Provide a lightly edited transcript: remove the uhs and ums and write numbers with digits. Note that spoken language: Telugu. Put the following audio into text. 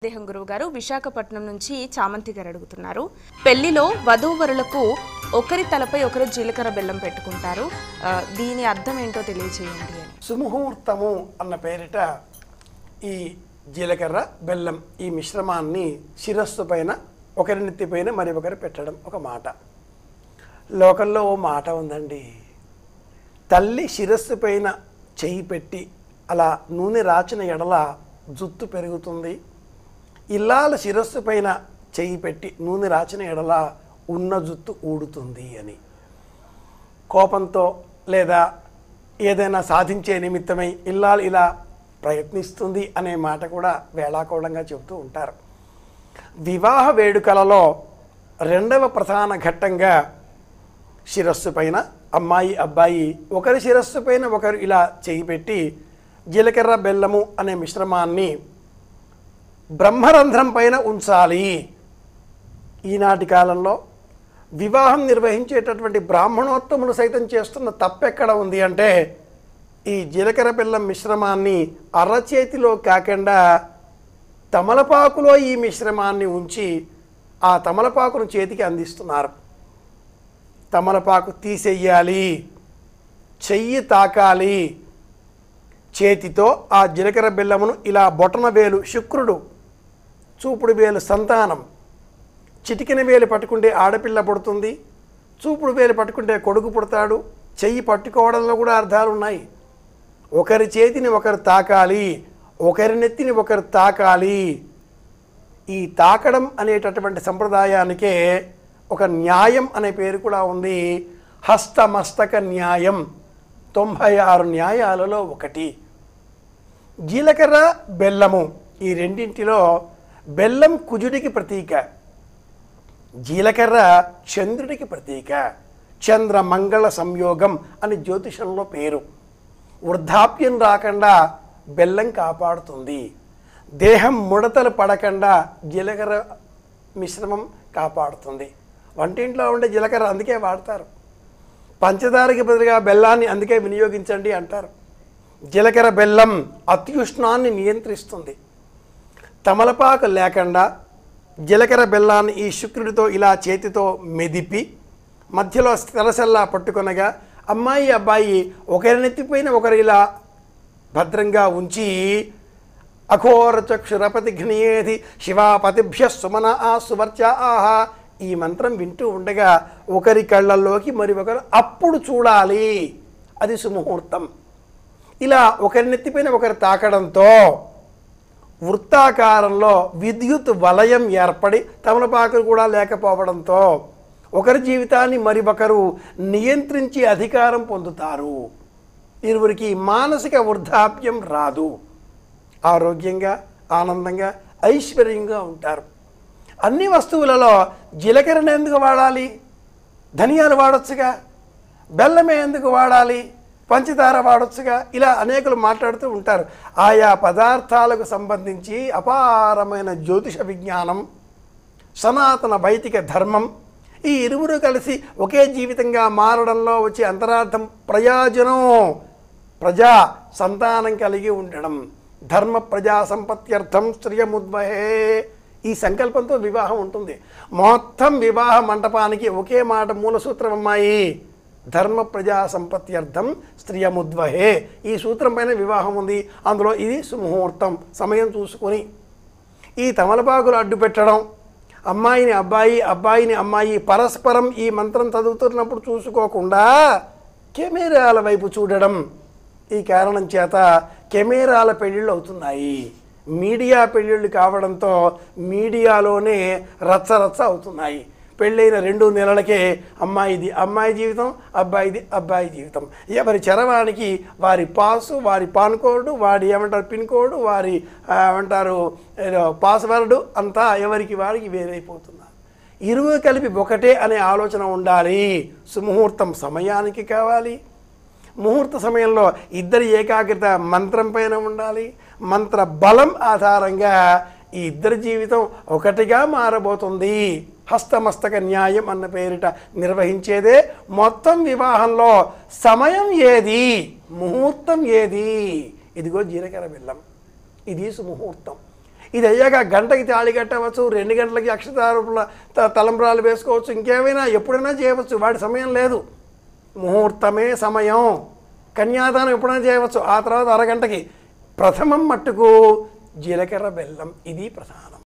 దేహం గురువు గారు విశాఖపట్నం నుంచి చామంతి గారు అడుగుతున్నారు. పెళ్లిలో వధూవరులకు ఒకరి తలపై ఒకరు జీలకర్ర బెల్లం పెట్టుకుంటారు. దీని అర్థం ఏంటో తెలియజేయండి. సుముహూర్తము అన్న పేరిట ఈ జీలకర్ర బెల్లం ఈ మిశ్రమాన్ని శిరస్సు పైన ఒకరి నెత్తి పైన మరి ఒకరు పెట్టడం ఒక మాట. లోకంలో ఓ మాట ఉందండి, తల్లి శిరస్సు పైన చెయ్యి పెట్టి అలా నూనె రాచిన ఎడల జుట్టు పెరుగుతుంది, ఇల్లాల శిరస్సు పైన చెయ్యి పెట్టి నూనె రాచిన ఎడల ఉన్న జుట్టు ఊడుతుంది అని. కోపంతో లేదా ఏదైనా సాధించే నిమిత్తమై ఇల్లాలు ఇలా ప్రయత్నిస్తుంది అనే మాట కూడా వేళాకోళంగా చెబుతూ ఉంటారు. వివాహ వేడుకలలో రెండవ ప్రధాన ఘట్టంగా శిరస్సు పైన అమ్మాయి అబ్బాయి ఒకరి శిరస్సు పైన ఒకరు ఇలా చెయ్యి పెట్టి జీలకర్ర బెల్లము అనే మిశ్రమాన్ని బ్రహ్మరంధ్రం పైన ఉంచాలి. ఈనాటి కాలంలో వివాహం నిర్వహించేటటువంటి బ్రాహ్మణోత్తములు సైతం చేస్తున్న తప్పెక్కడ ఉంది అంటే, ఈ జీలకర్ర బెల్లం మిశ్రమాన్ని అరచేతిలో కాకుండా తమలపాకులో ఈ మిశ్రమాన్ని ఉంచి ఆ తమలపాకును చేతికి అందిస్తున్నారు. తమలపాకు తీసేయాలి, చెయ్యి తాకాలి, చేతితో ఆ జీలకర్ర బెల్లమును ఇలా బొటన వేలు శుక్రుడు, చూపుడు వేలు సంతానం, చిటికెన వేలు పట్టుకుంటే ఆడపిల్ల పుడుతుంది, చూపుడు వేలు పట్టుకుంటే కొడుకు పుడతాడు. చెయ్యి పట్టుకోవడంలో కూడా అర్థాలు ఉన్నాయి. ఒకరి చేతిని ఒకరు తాకాలి, ఒకరి నెత్తిని ఒకరు తాకాలి. ఈ తాకడం అనేటటువంటి సంప్రదాయానికే ఒక న్యాయం అనే పేరు కూడా ఉంది. హస్తమస్తక న్యాయం 96 న్యాయాలలో ఒకటి. జీలకర్ర బెల్లము ఈ రెండింటిలో బెల్లం కుజుడికి ప్రతీక, జీలకర్ర చంద్రుడికి ప్రతీక. చంద్ర మంగళ సంయోగం అని జ్యోతిషంలో పేరు. వృద్ధాప్యం రాకుండా బెల్లం కాపాడుతుంది. దేహం ముడతలు పడకుండా జీలకర్ర మిశ్రమం కాపాడుతుంది. వంటింట్లో ఉండే జీలకర్ర అందుకే వాడతారు. పంచదారకి బదులుగా బెల్లాన్ని అందుకే వినియోగించండి అంటారు. జీలకర్ర బెల్లం అత్యుష్ణాన్ని నియంత్రిస్తుంది. తమలపాకు లేకుండా జీలకర్ర బెల్లాన్ని ఈ శుక్రుడితో ఇలా చేతితో మెదిపి మధ్యలో తెరసల్లా పట్టుకొనగా అమ్మాయి అబ్బాయి ఒకరి నెత్తిపోయిన ఒకరు ఇలా భద్రంగా ఉంచి అఘోర చక్షురపతి ఘ్నియేది శివాపతిభ్య సుమన ఆ సువర్చ ఆహా ఈ మంత్రం వింటూ ఉండగా ఒకరి కళ్ళల్లోకి మరి ఒకరు అప్పుడు చూడాలి. అది సుముహూర్తం. ఇలా ఒకరి నెత్తిపైన ఒకరు తాకడంతో వృత్తాకారంలో విద్యుత్ వలయం ఏర్పడి తమలపాకులు కూడా లేకపోవడంతో ఒకరి జీవితాన్ని మరి ఒకరు నియంత్రించి అధికారం పొందుతారు. ఇరువురికి మానసిక వృద్ధాప్యం రాదు. ఆరోగ్యంగా ఆనందంగా ఐశ్వర్యంగా ఉంటారు. అన్ని వస్తువులలో జీలకర్రను ఎందుకు వాడాలి? ధనియాలు వాడొచ్చుగా. బెల్లమే ఎందుకు వాడాలి? పంచదార వాడొచ్చుగా. ఇలా అనేకులు మాట్లాడుతూ ఉంటారు. ఆయా పదార్థాలకు సంబంధించి అపారమైన జ్యోతిష విజ్ఞానం, సనాతన వైదిక ధర్మం ఈ ఇరువురు కలిసి ఒకే జీవితంగా మారడంలో వచ్చే అంతరార్థం ప్రయోజనం. ప్రజా సంతానం కలిగి ఉండడం, ధర్మ ప్రజా సంపత్త్యర్థం శ్రియముద్వహే ఈ సంకల్పంతో వివాహం ఉంటుంది. మొత్తం వివాహ మంటపానికి ఒకే మాట మూల సూత్రం అమ్మాయి, ధర్మ ప్రజా సంపత్త్యర్థం స్త్రియముద్వహే. ఈ సూత్రం పైన వివాహం ఉంది. అందులో ఇది సుముహూర్తం. సమయం చూసుకొని ఈ తమలపాకులు అడ్డు పెట్టడం, అమ్మాయిని అబ్బాయి అబ్బాయిని అమ్మాయి పరస్పరం ఈ మంత్రం చదువుతున్నప్పుడు చూసుకోకుండా కెమెరాల వైపు చూడడం. ఈ కారణం చేత కెమెరాల పెళ్ళిళ్ళు అవుతున్నాయి. మీడియా పెళ్ళిళ్ళు కావడంతో మీడియాలోనే రచ్చరచ్చ అవుతున్నాయి. పెళ్ళైన 2 నెలలకే అమ్మాయిది అమ్మాయి జీవితం, అబ్బాయిది అబ్బాయి జీవితం. ఎవరి చరవానికి వారి పాసు, వారి పాన్ కోడ్, వాడి ఏమంటారు పిన్ కోడ్, వారి ఏమంటారు పాస్వర్డు అంతా ఎవరికి వారికి వేరైపోతున్నారు. ఇరువురు కలిపి ఒకటే అనే ఆలోచన ఉండాలి. సుముహూర్తం సమయానికి కావాలి. ముహూర్త సమయంలో ఇద్దరి ఏకాగ్రత మంత్రం పైన ఉండాలి. మంత్ర బలం ఆధారంగా ఈ ఇద్దరి జీవితం ఒకటిగా మారబోతుంది. హస్తమస్తక న్యాయం అన్న పేరిట నిర్వహించేదే మొత్తం వివాహంలో సమయం ఏది, ముహూర్తం ఏది? ఇదిగో జీలకర్ర బెల్లం, ఇది సుముహూర్తం. ఇది అయ్యాక గంటకి తాళి కట్టవచ్చు, 2 గంటలకి అక్షతారూపుల తలంబ్రాలు వేసుకోవచ్చు, ఇంకేమైనా ఎప్పుడైనా చేయవచ్చు, వాడి సమయం లేదు. ముహూర్తమే సమయం. కన్యాదానం ఎప్పుడైనా చేయవచ్చు, ఆ తర్వాత అరగంటకి. ప్రథమం మట్టుకు జీలకర్ర బెల్లం ఇది ప్రధానం.